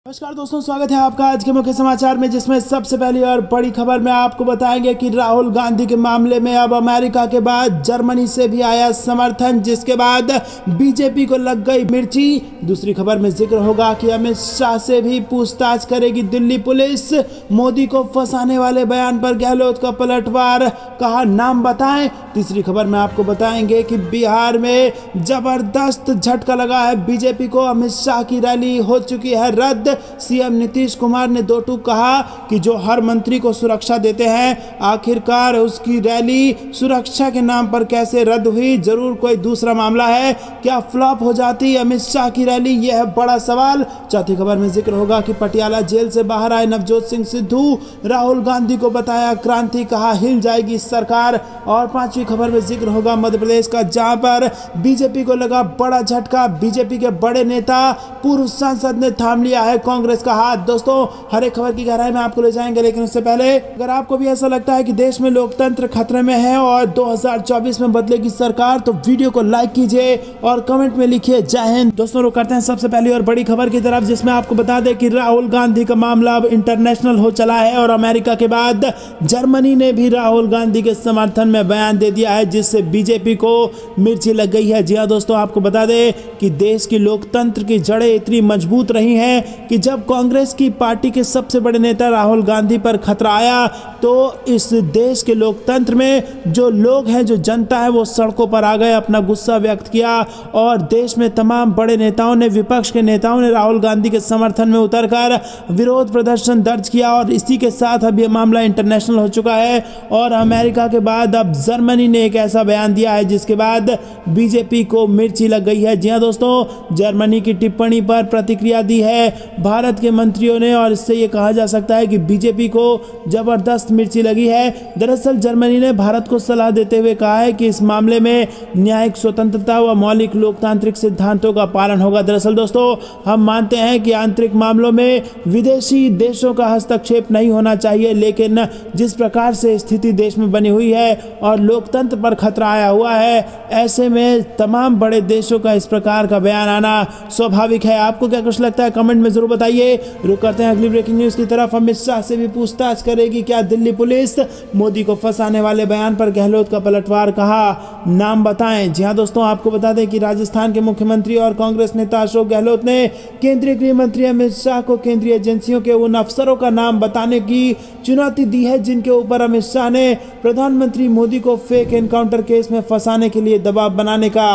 नमस्कार दोस्तों, स्वागत है आपका आज के मुख्य समाचार में, जिसमें सबसे पहली और बड़ी खबर में आपको बताएंगे कि राहुल गांधी के मामले में अब अमेरिका के बाद जर्मनी से भी आया समर्थन, जिसके बाद बीजेपी को लग गई मिर्ची। दूसरी खबर में जिक्र होगा कि अमित शाह से भी पूछताछ करेगी दिल्ली पुलिस। मोदी को फंसाने वाले बयान पर गहलोत का पलटवार, कहा नाम बताएं। तीसरी खबर में आपको बताएंगे कि बिहार में जबरदस्त झटका लगा है बीजेपी को। अमित शाह की रैली हो चुकी है रद्द। सीएम नीतीश कुमार ने दो टूक कहा कि जो हर मंत्री को सुरक्षा देते हैं, आखिरकार उसकी रैली सुरक्षा के नाम पर कैसे रद्द हुई? जरूर कोई दूसरा मामला है। क्या फ्लॉप हो जाती अमित शाह की रैली? यह है बड़ा सवाल। चौथी खबर में जिक्र होगा कि पटियाला जेल से बाहर आए नवजोत सिंह सिद्धू, राहुल गांधी को बताया क्रांति, कहा हिल जाएगी सरकार। और पांचवी खबर में जिक्र होगा मध्य प्रदेश का, जहां पर बीजेपी को लगा बड़ा झटका। बीजेपी के बड़े नेता पूर्व सांसद ने थाम लिया है कांग्रेस का हाथ। दोस्तों, हर एक खबर की गहराई में आपको ले जाएंगे, लेकिन उससे पहले अगर आपको भी ऐसा लगता है कि देश में लोकतंत्र खतरे में है और 2024 में बदलेगी सरकार, तो वीडियो को लाइक कीजिए और कमेंट में लिखिए जय हिंद। दोस्तों, रुक करते हैं सबसे पहली और बड़ी खबर की तरफ, जिसमें आपको बता दें कि राहुल गांधी का मामला अब इंटरनेशनल हो चला है और अमेरिका के बाद जर्मनी ने भी राहुल गांधी के समर्थन में बयान दे दिया है, जिससे बीजेपी को मिर्ची लग गई है। जी हाँ दोस्तों, आपको बता दें कि देश की लोकतंत्र की जड़ें इतनी मजबूत रही हैं कि जब कांग्रेस की पार्टी के सबसे बड़े नेता राहुल गांधी पर खतरा आया, तो इस देश के लोकतंत्र में जो लोग हैं, जो जनता है, वो सड़कों पर आ गए, अपना गुस्सा व्यक्त किया। और देश में तमाम बड़े नेताओं ने, विपक्ष के नेताओं ने राहुल गांधी के समर्थन में उतरकर विरोध प्रदर्शन दर्ज किया। और इसी के साथ अब यह मामला इंटरनेशनल हो चुका है और अमेरिका के बाद अब जर्मनी ने एक ऐसा बयान दिया है जिसके बाद बीजेपी को मिर्ची लग गई है। जी हाँ दोस्तों, जर्मनी की टिप्पणी पर प्रतिक्रिया दी है भारत के मंत्रियों ने, और इससे ये कहा जा सकता है कि बीजेपी को जबरदस्त मिर्ची लगी है। दरअसल जर्मनी ने भारत को सलाह देते हुए कहा है कि इस मामले में न्यायिक स्वतंत्रता व मौलिक लोकतांत्रिक सिद्धांतों का पालन होगा। दरअसल दोस्तों, हम मानते हैं कि आंतरिक मामलों में विदेशी देशों का हस्तक्षेप नहीं होना चाहिए, लेकिन जिस प्रकार से स्थिति देश में बनी हुई है और लोकतंत्र पर खतरा आया हुआ है, ऐसे में तमाम बड़े देशों का इस प्रकार का बयान आना स्वाभाविक है। आपको क्या कुछ लगता है कमेंट में जरूर बताइए। रुक करते हैं अगली ब्रेकिंग न्यूज की तरफ। अमित शाह से भी पूछताछ करेगी क्या दिल्ली पुलिस? मोदी को फंसाने वाले बयान पर गहलोत का पलटवार, कहा नाम बताएं। जी हां दोस्तों, आपको बता दें कि राजस्थान के मुख्यमंत्री और कांग्रेस नेता अशोक गहलोत ने केंद्रीय गृह मंत्री अमित शाह को केंद्रीय एजेंसियों के उन अफसरों का नाम बताने की चुनौती दी है जिनके ऊपर अमित शाह ने प्रधानमंत्री मोदी को फेक एनकाउंटर केस में फंसाने के लिए दबाव बनाने का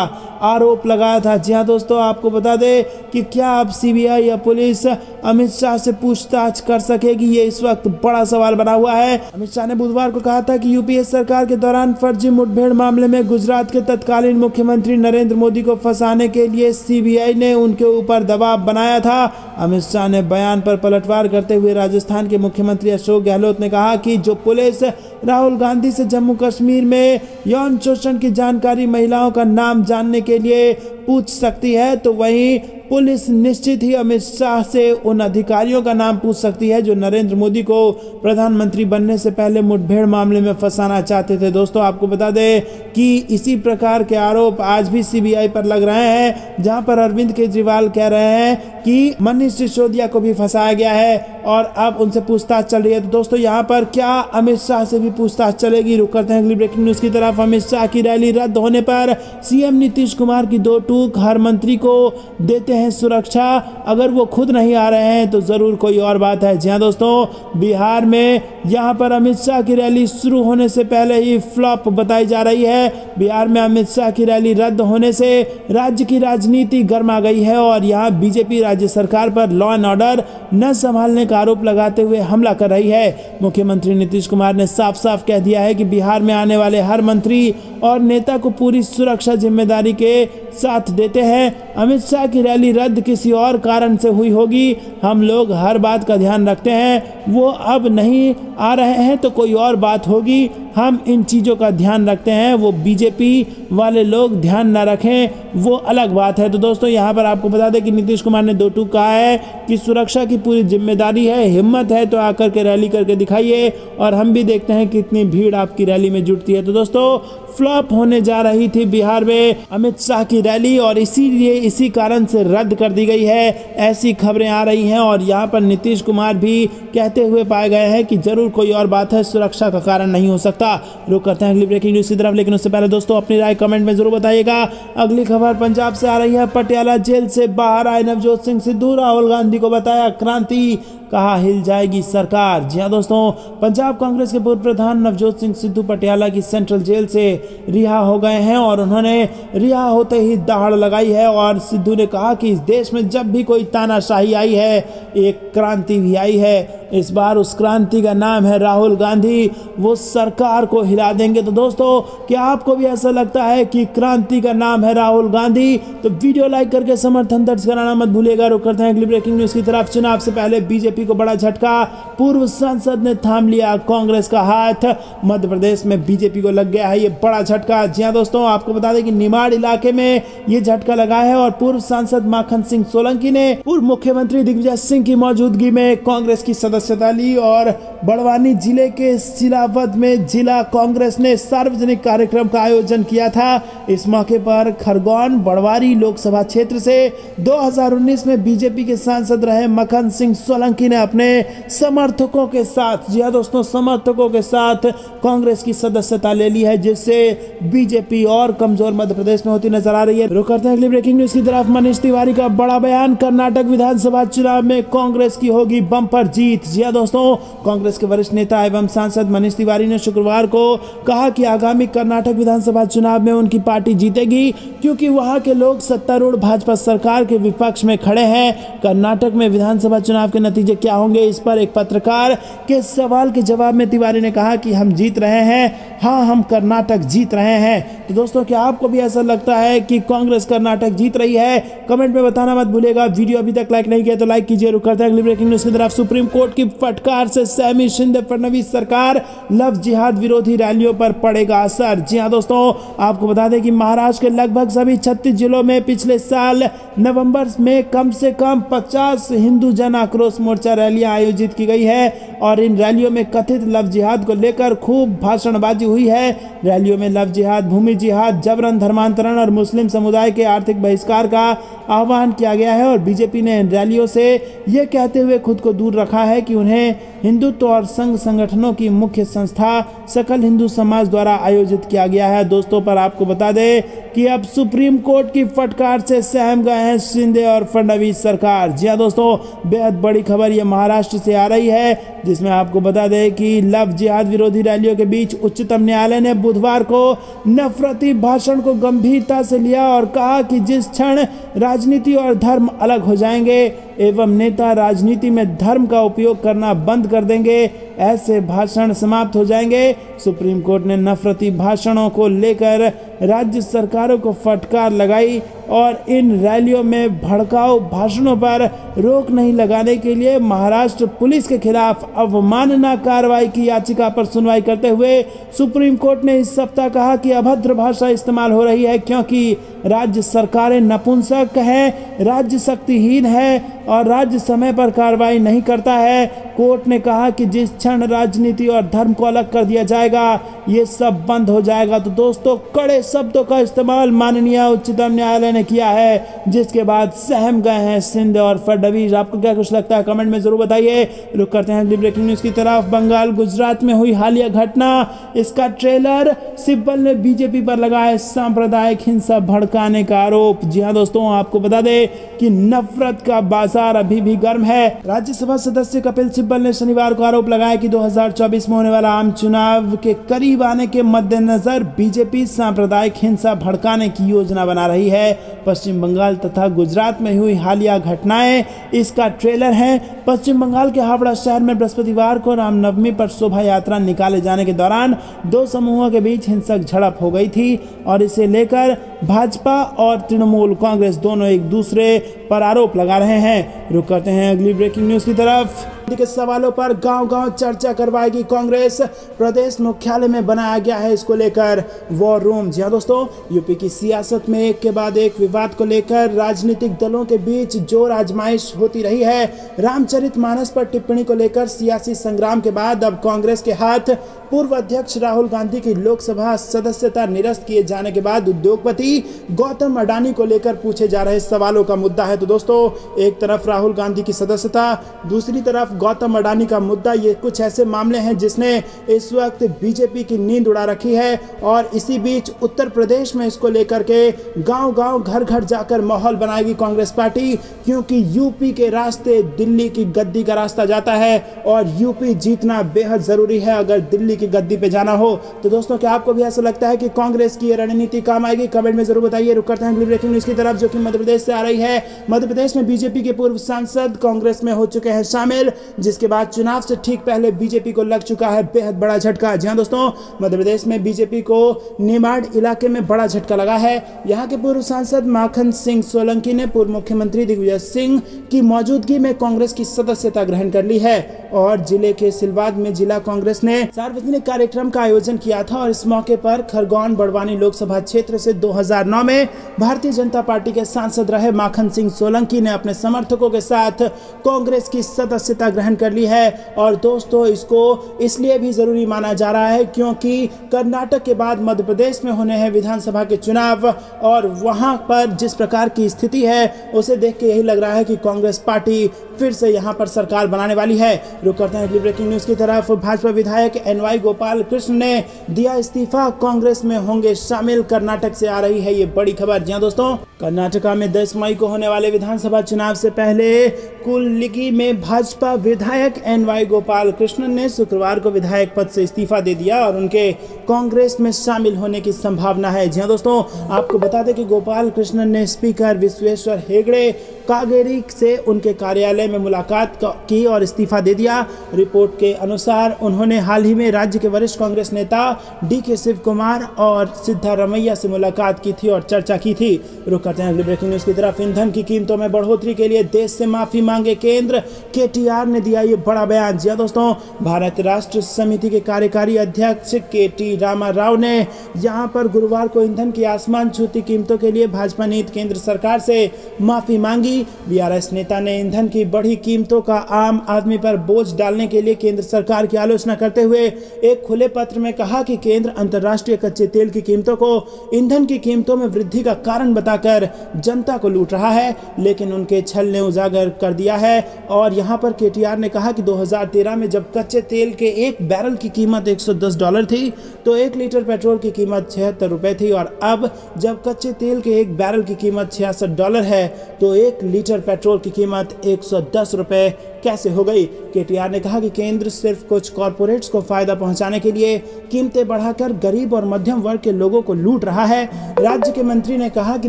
आरोप लगाया था। जी हाँ दोस्तों, आपको बता दें कि क्या अब सीबीआई या पुलिस अमित शाह से पूछताछ कर सकेगी? ये इस वक्त बड़ा सवाल बना हुआ है। अमित शाह ने बुधवार को कहा था कि यूपीए सरकार के दौरान फर्जी मुठभेड़ मामले में गुजरात के तत्कालीन मुख्यमंत्री नरेंद्र मोदी को फंसाने के लिए सीबीआई ने उनके ऊपर दबाव बनाया था। अमित शाह ने बयान पर पलटवार करते हुए राजस्थान के मुख्यमंत्री अशोक गहलोत ने कहा कि जो पुलिस राहुल गांधी से जम्मू कश्मीर में यौन शोषण की जानकारी, महिलाओं का नाम जानने के लिए पूछ सकती है, तो वहीं पुलिस निश्चित ही अमित शाह से उन अधिकारियों का नाम पूछ सकती है जो नरेंद्र मोदी को प्रधानमंत्री बनने से पहले मुठभेड़ मामले में फंसाना चाहते थे। दोस्तों, आपको बता दें कि इसी प्रकार के आरोप आज भी सीबीआई पर लग रहे हैं, जहां पर अरविंद केजरीवाल कह रहे हैं कि मनीष सिसोदिया को भी फंसाया गया है और अब उनसे पूछताछ चल रही है। तो दोस्तों, यहाँ पर क्या अमित शाह से भी पूछताछ चलेगी? रुक करते हैं अगली ब्रेकिंग न्यूज की तरफ। अमित शाह की रैली रद्द होने पर सीएम नीतीश कुमार की दो टूक, हर मंत्री को देते हैं सुरक्षा, अगर वो खुद नहीं आ रहे हैं तो जरूर कोई और बात है। जी हाँ दोस्तों, बिहार में यहाँ पर अमित शाह की रैली शुरू होने से पहले ही फ्लॉप बताई जा रही है। बिहार में अमित शाह की रैली रद्द होने से राज्य की राजनीति गर्मा गई है और यहाँ बीजेपी राज्य सरकार पर लॉ एंड ऑर्डर न संभालने का आरोप लगाते हुए हमला कर रही है। मुख्यमंत्री नीतीश कुमार ने साफ साफ कह दिया है कि बिहार में आने वाले हर मंत्री और नेता को पूरी सुरक्षा जिम्मेदारी के साथ देते हैं। अमित शाह की रैली रद्द किसी और कारण से हुई होगी, हम लोग हर बात का ध्यान रखते हैं। वो अब नहीं आ रहे हैं तो कोई और बात होगी, हम इन चीज़ों का ध्यान रखते हैं। वो बीजेपी वाले लोग ध्यान ना रखें, वो अलग बात है। तो दोस्तों, यहाँ पर आपको बता दें कि नीतीश कुमार ने दो टूक कहा है कि सुरक्षा की पूरी जिम्मेदारी है, हिम्मत है तो आकर के रैली करके दिखाइए और हम भी देखते हैं कितनी भीड़ आपकी रैली में जुटती है। तो दोस्तों, फ्लॉप होने जा रही थी बिहार में अमित शाह की रैली, और इसीलिए इसी कारण से रद्द कर दी गई है, ऐसी खबरें आ रही हैं। और यहाँ पर नीतीश कुमार भी कहते हुए पाए गए हैं कि जरूर कोई और बात है, सुरक्षा का कारण नहीं हो सकता। रुक करते हैं अगली ब्रेकिंग न्यूज की तरफ, लेकिन उससे पहले दोस्तों अपनी राय कमेंट में जरूर बताइएगा। अगली खबर पंजाब से आ रही है। पटियाला जेल से बाहर आए नवजोत सिंह सिद्धू, राहुल गांधी को बताया क्रांति, कहा हिल जाएगी सरकार। जी हां दोस्तों, पंजाब कांग्रेस के पूर्व प्रधान नवजोत सिंह सिद्धू पटियाला की सेंट्रल जेल से रिहा हो गए हैं, और उन्होंने रिहा होते ही दहाड़ लगाई है। और सिद्धू ने कहा कि इस देश में जब भी कोई तानाशाही आई है, एक क्रांति भी आई है। इस बार उस क्रांति का नाम है राहुल गांधी, वो सरकार को हिला देंगे। तो दोस्तों, क्या आपको भी ऐसा लगता है कि क्रांति का नाम है राहुल गांधी? तो वीडियो लाइक करके समर्थन दर्ज कराना मत भूलिएगा। रुक करते हैं अगली ब्रेकिंग न्यूज की तरफ। चुनाव से पहले बीजेपी को बड़ा झटका, पूर्व सांसद ने थाम लिया कांग्रेस का हाथ। मध्य प्रदेश में बीजेपी को लग गया है ये बड़ा झटका। जी हां दोस्तों, आपको बता दें कि निमाड़ इलाके में ये झटका लगा है, और पूर्व सांसद माखन सिंह सोलंकी ने पूर्व मुख्यमंत्री दिग्विजय सिंह की मौजूदगी में कांग्रेस की सदस्यता ली। और बड़वानी जिले के सिलावद में जिला कांग्रेस ने सार्वजनिक कार्यक्रम का आयोजन किया था। इस मौके पर खरगोन बड़वारी लोकसभा क्षेत्र से 2019 में बीजेपी के सांसद रहे माखन सिंह सोलंकी ने अपने समर्थकों के साथ, जी हां दोस्तों, समर्थकों के साथ कांग्रेस की सदस्यता ले ली है, जिससे बीजेपी और कमजोर मध्य प्रदेश में होती नजर आ रही है। रुक करते हैं अगली ब्रेकिंग न्यूज की तरफ। मनीष तिवारी का बड़ा बयान, कर्नाटक विधानसभा चुनाव में कांग्रेस की होगी बम्पर जीत। जी हां दोस्तों, कांग्रेस के वरिष्ठ नेता एवं सांसद मनीष तिवारी ने शुक्रवार को कहा कि आगामी कर्नाटक विधानसभा चुनाव में उनकी पार्टी जीतेगी, क्योंकि वहां के लोग सत्तारूढ़ भाजपा सरकार के विपक्ष में खड़े हैं। कर्नाटक में विधानसभा चुनाव के नतीजे क्या होंगे, इस पर एक पत्रकार के सवाल के जवाब में तिवारी ने कहा कि हम जीत रहे हैं, हाँ हम कर्नाटक जीत रहे हैं। तो दोस्तों, क्या आपको भी ऐसा लगता है कि कांग्रेस कर्नाटक जीत रही है? कमेंट में बताना मत भूलिएगा। वीडियो अभी तक लाइक नहीं किया तो लाइक कीजिए। रुक करते हैं अगली ब्रेकिंग न्यूज की तरफ। सुप्रीम कोर्ट की फटकार से सहमी शिंदे फडणवीस सरकार, लव जिहाद विरोधी रैलियों पर पड़ेगा असर। जी हां दोस्तों, आपको बता दें कि महाराष्ट्र के लगभग सभी 36 जिलों में पिछले साल नवंबर में कम से कम 50 हिंदू जन आक्रोश मोर्चा रैलियां आयोजित की गई है, और इन रैलियों में कथित लव जिहाद को लेकर खूब भाषणबाजी हुई है। रैलियों में लव जिहाद, भूमि जिहाद, जबरन धर्मांतरण और मुस्लिम समुदाय के आर्थिक बहिष्कार का आह्वान किया गया है। और बीजेपी ने इन रैलियों से ये कहते हुए खुद को दूर रखा है कि उन्हें हिंदुत्व और संघ संगठनों की मुख्य संस्था सकल हिंदू समाज द्वारा आयोजित किया गया है। दोस्तों, पर आपको बता दें कि अब सुप्रीम कोर्ट की फटकार से सहम गए हैं शिंदे और फडणवीस सरकार। जी हां दोस्तों, बेहद बड़ी खबर ये महाराष्ट्र से आ रही है, जिसमें आपको बता दें कि लव जिहाद विरोधी रैलियों के बीच उच्चतम न्यायालय ने बुधवार को नफरती भाषण को गंभीरता से लिया और कहा कि जिस क्षण राजनीति और धर्म अलग हो जाएंगे एवं नेता राजनीति में धर्म का उपयोग करना बंद कर देंगे, ऐसे भाषण समाप्त हो जाएंगे। सुप्रीम कोर्ट ने नफरती भाषणों को लेकर राज्य सरकारों को फटकार लगाई और इन रैलियों में भड़काऊ भाषणों पर रोक नहीं लगाने के लिए महाराष्ट्र पुलिस के खिलाफ अवमानना कार्रवाई की याचिका पर सुनवाई करते हुए सुप्रीम कोर्ट ने इस सप्ताह कहा कि अभद्र भाषा इस्तेमाल हो रही है, क्योंकि राज्य सरकारें नपुंसक हैं, राज्य शक्तिहीन है और राज्य समय पर कार्रवाई नहीं करता है। कोर्ट ने कहा कि जिस क्षण राजनीति और धर्म को अलग कर दिया जाएगा, ये सब बंद हो जाएगा। तो दोस्तों, कड़े शब्दों का इस्तेमाल माननीय उच्चतम न्यायालय ने किया है, जिसके बाद सहम गए हैं शिंदे और फडणवीस। आपको क्या कुछ लगता है, कमेंट में जरूर बताइए। रुक करते हैं अगली ब्रेकिंग न्यूज की तरफ। बंगाल गुजरात में हुई हालिया घटना, इसका ट्रेलर। सिब्बल ने बीजेपी पर लगाया सांप्रदायिक हिंसा भड़काने का आरोप। जी हां दोस्तों, आपको बता दें कि नफरत का बाजार अभी भी गर्म है। राज्यसभा सदस्य कपिल सिब्बल ने शनिवार को आरोप लगाया कि 2024 में होने वाला आम चुनाव के करीब आने के मद्देनजर बीजेपी सांप्रदायिक हिंसा भड़काने की योजना बना रही है। पश्चिम बंगाल तथा गुजरात में हुई हालिया घटनाएं इसका ट्रेलर है। पश्चिम बंगाल के हावड़ा शहर में बृहस्पतिवार को रामनवमी पर शोभा यात्रा निकाले जाने के दौरान दो समूहों के बीच हिंसक झड़प हो गई थी और इसे लेकर भाजपा और तृणमूल कांग्रेस दोनों एक दूसरे पर आरोप लगा रहे हैं। रुक करते हैं अगली ब्रेकिंग न्यूज की तरफ। के सवालों पर गांव-गांव चर्चा करवाएगी कांग्रेस। प्रदेश मुख्यालय में बनाया गया है इसको लेकर वॉर रूम। जी हां दोस्तों, यूपी की सियासत में एक के बाद एक विवाद को लेकर राजनीतिक दलों के बीच जोर आजमाइश होती रही है। रामचरितमानस पर टिप्पणी को लेकर सियासी संग्राम के बाद अब कांग्रेस के हाथ पूर्व अध्यक्ष राहुल गांधी की लोकसभा सदस्यता निरस्त किए जाने के बाद उद्योगपति गौतम अडानी को लेकर पूछे जा रहे सवालों का मुद्दा है। तो दोस्तों, एक तरफ राहुल गांधी की सदस्यता, दूसरी तरफ गौतम अडानी का मुद्दा, ये कुछ ऐसे मामले हैं जिसने इस वक्त बीजेपी की नींद उड़ा रखी है। और इसी बीच उत्तर प्रदेश में इसको लेकर के गांव-गांव घर-घर जाकर माहौल बनाएगी कांग्रेस पार्टी, क्योंकि यूपी के रास्ते दिल्ली की गद्दी का रास्ता जाता है और यूपी जीतना बेहद जरूरी है अगर दिल्ली की गद्दी पे जाना हो। तो दोस्तों, क्या आपको भी ऐसा लगता है कि कांग्रेस की ये रणनीति काम आएगी? कमेंट में जरूर बताइए। रुक करते हैं अगली ब्रेकिंग न्यूज की तरफ, जो कि मध्य प्रदेश से आ रही है। मध्य प्रदेश में बीजेपी के पूर्व सांसद कांग्रेस में हो चुके हैं शामिल, जिसके बाद चुनाव से ठीक पहले बीजेपी को लग चुका है बेहद बड़ा झटका। जी हां दोस्तों, मध्य प्रदेश में बीजेपी को निमाड़ इलाके में बड़ा झटका लगा है। यहाँ के पूर्व सांसद माखन सिंह सोलंकी ने पूर्व मुख्यमंत्री दिग्विजय सिंह की मौजूदगी में कांग्रेस की सदस्यता ग्रहण कर ली है। और जिले के सिलवाद में जिला कांग्रेस ने सार्वजनिक कार्यक्रम का आयोजन किया था और इस मौके पर खरगोन बड़वानी लोकसभा क्षेत्र से 2009 में भारतीय जनता पार्टी के सांसद रहे माखन सिंह सोलंकी ने अपने समर्थकों के साथ कांग्रेस की सदस्यता ग्रहण कर ली है। और दोस्तों, इसको इसलिए भी जरूरी माना जा रहा है क्योंकि कर्नाटक के बाद मध्य प्रदेश में होने हैं विधानसभा के चुनाव, और वहां पर जिस प्रकार की स्थिति है उसे देख के यही लग रहा है कि कांग्रेस पार्टी फिर से यहां पर सरकार बनाने वाली है। रुक करते हैं अगली ब्रेकिंग न्यूज की तरफ। भाजपा विधायक NY गोपाल कृष्ण ने दिया इस्तीफा, कांग्रेस में होंगे शामिल। कर्नाटक से आ रही है ये बड़ी खबर। जी हां दोस्तों, कर्नाटका में 10 मई को होने वाले विधानसभा चुनाव से पहले कुल्लिगी में भाजपा विधायक NY गोपाल कृष्ण ने शुक्रवार को विधायक पद से इस्तीफा दे दिया और उनके कांग्रेस में शामिल होने की संभावना है। जी हां दोस्तों, आपको बता दें कि गोपाल कृष्ण ने स्पीकर विश्वेश्वर हेगड़े कागेरी से उनके कार्यालय में मुलाकात की और इस्तीफा दे दिया। रिपोर्ट के अनुसार उन्होंने हाल ही में राज्य के वरिष्ठ कांग्रेस नेता DK शिव कुमार और सिद्धारमैया से मुलाकात की थी और चर्चा की थी। रुक करते हैं अगली ब्रेकिंग न्यूज की तरफ। ईंधन की कीमतों में बढ़ोतरी के लिए देश से माफी मांगे केंद्र, KTR ने दिया ये बड़ा बयान। जी हां दोस्तों, भारत राष्ट्र समिति के कार्यकारी अध्यक्ष KT रामा राव ने यहां पर गुरुवार को ईंधन की आसमान छूती कीमतों के लिए भाजपा नीत केंद्र सरकार से माफी मांगी। BRS नेता ने ईंधन की बढ़ी कीमतों का आम आदमी पर बोझ डालने के लिए केंद्र सरकार की आलोचना करते हुए एक खुले पत्र में कहा कि केंद्र अंतर्राष्ट्रीय कच्चे तेल की कीमतों को ईंधन की कीमतों में वृद्धि का कारण बताकर जनता को लूट रहा है, लेकिन उनके छल ने उजागर कर दिया है। और यहां पर KTR ने कहा कि 2013 में जब कच्चे तेल के एक बैरल की कीमत $110 थी तो 1 लीटर पेट्रोल की कीमत $76 थी, और अब जब कच्चे तेल के एक बैरल की कीमत $66 है तो 1 लीटर पेट्रोल की कीमत $110 कैसे हो गई। KTR ने कहा कि केंद्र सिर्फ कुछ कॉरपोरेट्स को फायदा पहुंचाने के लिए कीमतें बढ़ाकर गरीब और मध्यम वर्ग के लोगों को लूट रहा है। राज्य के मंत्री ने कहा कि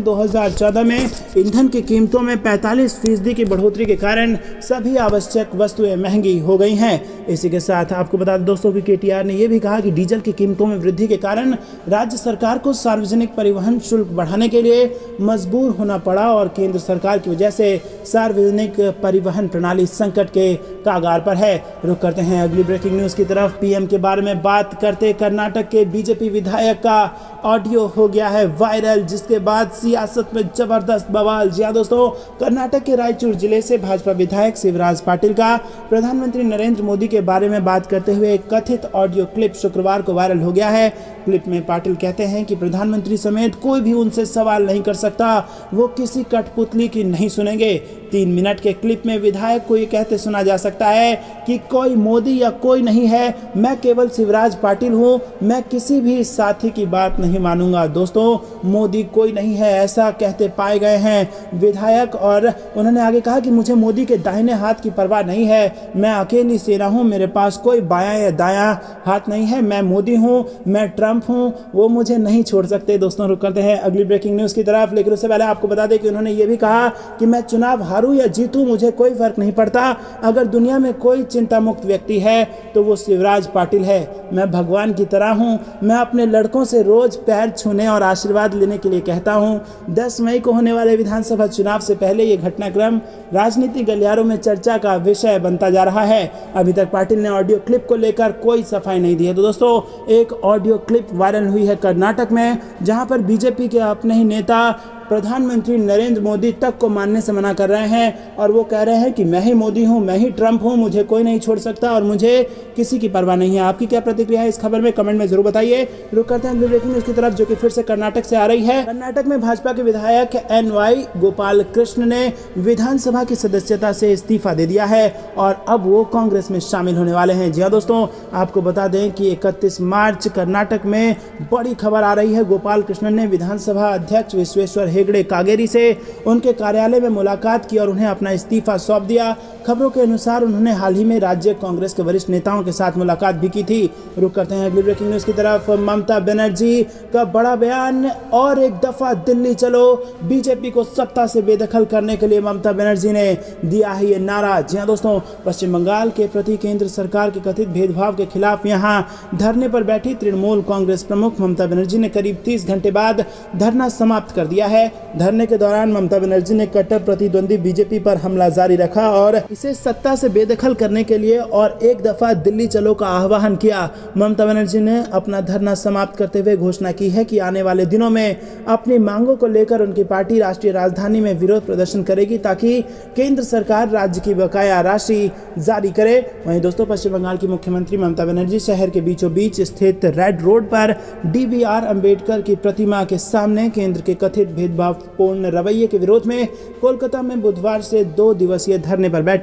2014 में ईंधन की कीमतों में 45% की बढ़ोतरी के कारण सभी आवश्यक वस्तुएं महंगी हो गई हैं। इसी के साथ आपको बता दें दोस्तों कि KTR ने यह भी कहा कि डीजल की कीमतों में वृद्धि के कारण राज्य सरकार को सार्वजनिक परिवहन शुल्क बढ़ाने के लिए मजबूर होना पड़ा और केंद्र सरकार की वजह से सार्वजनिक परिवहन प्रणाली संकट के कागार पर है। रुक करते हैं अगली ब्रेकिंग न्यूज की तरफ। PM के बारे में बात करते कर्नाटक के बीजेपी विधायक का ऑडियो हो गया है वायरल, जिसके बाद सियासत में जबरदस्त बवाल। जी हां दोस्तों, कर्नाटक के रायचूर जिले से भाजपा विधायक शिवराज पाटिल का प्रधानमंत्री नरेंद्र मोदी के बारे में बात करते हुए एक कथित ऑडियो क्लिप शुक्रवार को वायरल हो गया है। क्लिप में पाटिल कहते हैं कि प्रधानमंत्री समेत कोई भी उनसे सवाल नहीं कर सकता, वो किसी कठपुतली की नहीं सुनेंगे। 3 मिनट के क्लिप में विधायक को ये कहते सुना जा सकता है कि कोई मोदी या कोई नहीं है, मैं केवल शिवराज पाटिल हूँ, मैं किसी भी साथी की बात नहीं मानूंगा। दोस्तों, मोदी कोई नहीं है, ऐसा कहते पाए गए हैं विधायक। और उन्होंने आगे कहा कि मुझे मोदी के दाहिने हाथ की परवाह नहीं है, मैं अकेली सेना हूँ, मेरे पास कोई बायां या दायां हाथ नहीं है, मैं मोदी हूँ, मैं ट्रंप हूँ, वो मुझे नहीं छोड़ सकते। दोस्तों, रुक करते हैं अगली ब्रेकिंग न्यूज की तरफ, लेकिन उससे पहले आपको बता दें कि उन्होंने ये भी कहा कि मैं चुनाव हारूंगा हारूं या जीतूं मुझे कोई फर्क नहीं पड़ता। अगर दुनिया में कोई चिंता मुक्त व्यक्ति है तो वो शिवराज पाटिल है। मैं भगवान की तरह हूं। मैं अपने लड़कों से रोज पैर छूने और आशीर्वाद लेने के लिए कहता हूं। 10 मई को होने वाले विधानसभा चुनाव से पहले ये घटनाक्रम राजनीतिक गलियारों में चर्चा का विषय बनता जा रहा है। अभी तक पाटिल ने ऑडियो क्लिप को लेकर कोई सफाई नहीं दी है। तो दोस्तों, एक ऑडियो क्लिप वायरल हुई है कर्नाटक में, जहां पर बीजेपी के अपने ही नेता प्रधानमंत्री नरेंद्र मोदी तक को मानने से मना कर रहे हैं और वो कह रहे हैं कि मैं ही मोदी हूं, मैं ही ट्रंप हूं, मुझे कोई नहीं छोड़ सकता और मुझे किसी की परवाह नहीं है। आपकी क्या प्रतिक्रिया है इस खबर में, कमेंट में जरूर बताइए। रुक करते हैं ब्रेकिंग न्यूज की तरफ, जो कि फिर से कर्नाटक से आ रही है। कर्नाटक में भाजपा के विधायक NY गोपाल कृष्ण ने विधानसभा की सदस्यता से इस्तीफा दे दिया है और अब वो कांग्रेस में शामिल होने वाले हैं। जी हाँ दोस्तों, आपको बता दें कि 31 मार्च कर्नाटक में बड़ी खबर आ रही है। गोपाल कृष्ण ने विधानसभा अध्यक्ष विश्वेश्वर हेगड़े कागेरी से उनके कार्यालय में मुलाकात की और उन्हें अपना इस्तीफा सौंप दिया। खबरों के अनुसार उन्होंने हाल ही में राज्य कांग्रेस के वरिष्ठ नेताओं के साथ मुलाकात भी की थी। रुक करते हैं अगली ब्रेकिंग न्यूज की तरफ। ममता बनर्जी का बड़ा बयान, और एक दफा दिल्ली चलो। बीजेपी को सत्ता से बेदखल करने के लिए ममता बनर्जी ने दिया है ये नारा। जी हाँ दोस्तों, पश्चिम बंगाल के प्रति केंद्र सरकार के कथित भेदभाव के खिलाफ यहां धरने पर बैठी तृणमूल कांग्रेस प्रमुख ममता बनर्जी ने करीब 30 घंटे बाद धरना समाप्त कर दिया है। धरने के दौरान ममता बनर्जी ने कट्टर प्रतिद्वंदी बीजेपी पर हमला जारी रखा और इसे सत्ता से बेदखल करने के लिए और एक दफा दिल्ली चलो का आह्वान किया। ममता बनर्जी ने अपना धरना समाप्त करते हुए घोषणा की है कि आने वाले दिनों में अपनी मांगों को लेकर उनकी पार्टी राष्ट्रीय राजधानी में विरोध प्रदर्शन करेगी ताकि केंद्र सरकार राज्य की बकाया राशि जारी करे। वहीं दोस्तों, पश्चिम बंगाल की मुख्यमंत्री ममता बनर्जी शहर के बीचों बीच स्थित रेड रोड पर DBR अम्बेडकर की प्रतिमा के सामने केंद्र के कथित भेदभावपूर्ण रवैये के विरोध में कोलकाता में बुधवार से 2 दिवसीय धरने पर बैठी।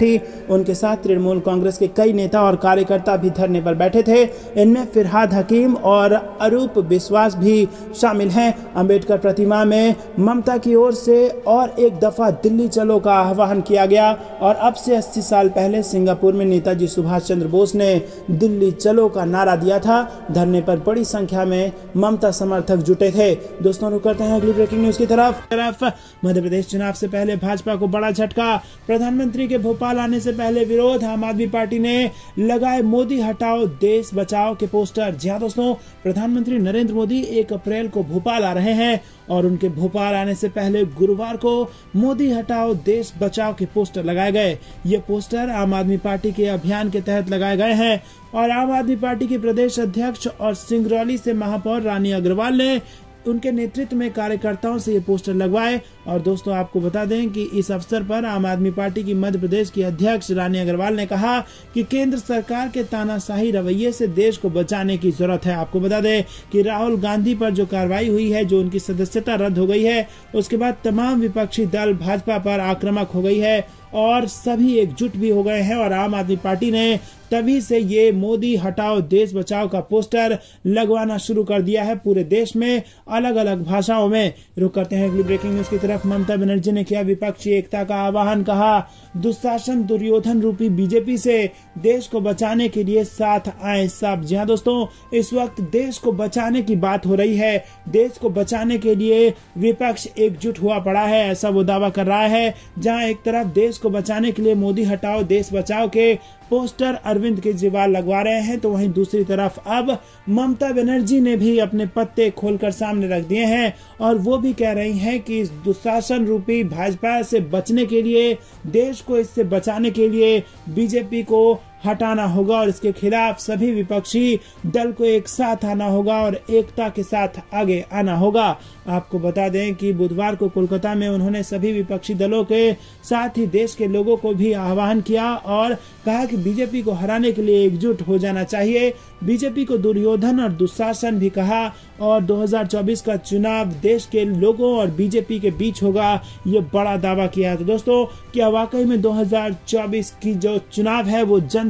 उनके साथ तृणमूल कांग्रेस के कई नेता और कार्यकर्ता भी धरने पर बैठे थे। इनमें फिरहाद हकीम और अरूप विश्वास भी शामिल हैं। अम्बेडकर प्रतिमा में ममता की ओर से और एक दफा दिल्ली चलो का आह्वान किया गया और अब से 80 साल पहले सिंगापुर में नेताजी सुभाष चंद्र बोस ने दिल्ली चलो का नारा दिया था। धरने पर बड़ी संख्या में ममता समर्थक जुटे थे। दोस्तों, रुक करते हैं अगली ब्रेकिंग न्यूज की तरफ। मध्य प्रदेश चुनाव से पहले भाजपा को बड़ा झटका। प्रधानमंत्री के भोपाल आने से पहले विरोध। आम आदमी पार्टी ने लगाए मोदी हटाओ देश बचाओ के पोस्टर। जी हाँ दोस्तों, प्रधानमंत्री नरेंद्र मोदी 1 अप्रैल को भोपाल आ रहे हैं और उनके भोपाल आने से पहले गुरुवार को मोदी हटाओ देश बचाओ के पोस्टर लगाए गए। ये पोस्टर आम आदमी पार्टी के अभियान के तहत लगाए गए हैं और आम आदमी पार्टी के प्रदेश अध्यक्ष और सिंगरौली से महापौर रानी अग्रवाल ने उनके नेतृत्व में कार्यकर्ताओं से ये पोस्टर लगवाए। और दोस्तों, आपको बता दें कि इस अवसर पर आम आदमी पार्टी की मध्य प्रदेश की अध्यक्ष रानी अग्रवाल ने कहा कि केंद्र सरकार के तानाशाही रवैये से देश को बचाने की जरूरत है। आपको बता दें कि राहुल गांधी पर जो कार्रवाई हुई है, जो उनकी सदस्यता रद्द हो गई है, उसके बाद तमाम विपक्षी दल भाजपा पर आक्रामक हो गई है और सभी एकजुट भी हो गए हैं और आम आदमी पार्टी ने तभी से ये मोदी हटाओ देश बचाओ का पोस्टर लगवाना शुरू कर दिया है पूरे देश में अलग अलग भाषाओं में। रुक करते हैं अगली ब्रेकिंग न्यूज की तरफ। ममता बनर्जी ने किया विपक्षी एकता का आह्वान। कहा, दुशासन दुर्योधन रूपी बीजेपी से देश को बचाने के लिए साथ आए सब। जी हाँ दोस्तों, इस वक्त देश को बचाने की बात हो रही है। देश को बचाने के लिए विपक्ष एकजुट हुआ पड़ा है, ऐसा वो दावा कर रहा है। जहां एक तरफ देश को बचाने के लिए मोदी हटाओ देश बचाओ के पोस्टर अरविंद केजरीवाल लगवा रहे हैं, तो वहीं दूसरी तरफ अब ममता बनर्जी ने भी अपने पत्ते खोलकर सामने रख दिए हैं और वो भी कह रही हैं कि इस दुशासन रूपी भाजपा से बचने के लिए, देश को इससे बचाने के लिए बीजेपी को हटाना होगा और इसके खिलाफ सभी विपक्षी दल को एक साथ आना होगा और एकता के साथ आगे आना होगा। आपको बता दें कि बुधवार को कोलकाता में उन्होंने सभी विपक्षी दलों के साथ ही देश के लोगों को भी आह्वान किया और कहा कि बीजेपी को हराने के लिए एकजुट हो जाना चाहिए। बीजेपी को दुर्योधन और दुशासन भी कहा और 2024 का चुनाव देश के लोगों और बीजेपी के बीच होगा, ये बड़ा दावा किया। तो दोस्तों, क्या वाकई में 2024 की जो चुनाव है वो जनता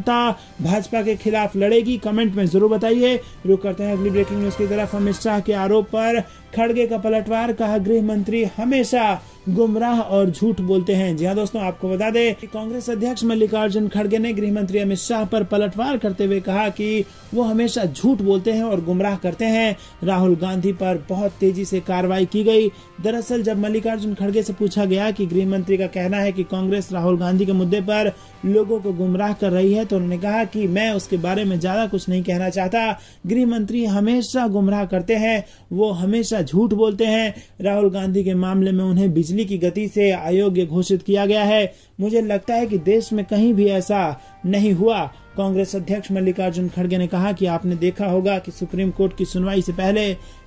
भाजपा के खिलाफ लड़ेगी? कमेंट में जरूर बताइए। रुक करते हैं अगली ब्रेकिंग न्यूज की तरफ। अमित शाह के आरोप पर खड़गे का पलटवार, कहा गृह मंत्री हमेशा गुमराह और झूठ बोलते हैं। जी हाँ दोस्तों, आपको बता दें कि कांग्रेस अध्यक्ष मल्लिकार्जुन खड़गे ने गृह मंत्री अमित शाह पर पलटवार करते हुए कहा कि वो हमेशा झूठ बोलते हैं और गुमराह करते हैं। राहुल गांधी पर बहुत तेजी से कार्रवाई की गई। दरअसल जब मल्लिकार्जुन खड़गे से पूछा गया कि गृह मंत्री का कहना है कि कांग्रेस राहुल गांधी के मुद्दे पर लोगों को गुमराह कर रही है, तो उन्होंने कहा कि मैं उसके बारे में ज्यादा कुछ नहीं कहना चाहता। गृह मंत्री हमेशा गुमराह करते हैं, वो हमेशा झूठ बोलते हैं। राहुल गांधी के मामले में उन्हें बिजली की गति से अयोग्य घोषित किया गया है। मुझे लगता है कि देश में कहीं भी ऐसा नहीं हुआ। कांग्रेस अध्यक्ष मल्लिकार्जुन खड़गे ने कहा कि आपने देखा होगा कि सुप्रीम कोर्ट की सुनवाई से पहले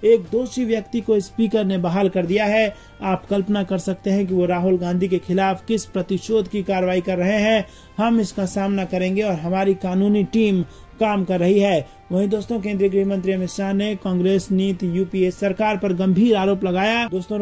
एक दोषी व्यक्ति को स्पीकर ने बहाल कर दिया है। आप कल्पना कर सकते हैं कि वो राहुल गांधी के खिलाफ किस प्रतिशोध की कार्रवाई कर रहे हैं। हम इसका सामना करेंगे और हमारी कानूनी टीम काम कर रही है। वहीं दोस्तों, केंद्रीय गृह मंत्री अमित शाह ने कांग्रेस नीति यूपीए सरकार पर गंभीर आरोप लगाया। दोस्तों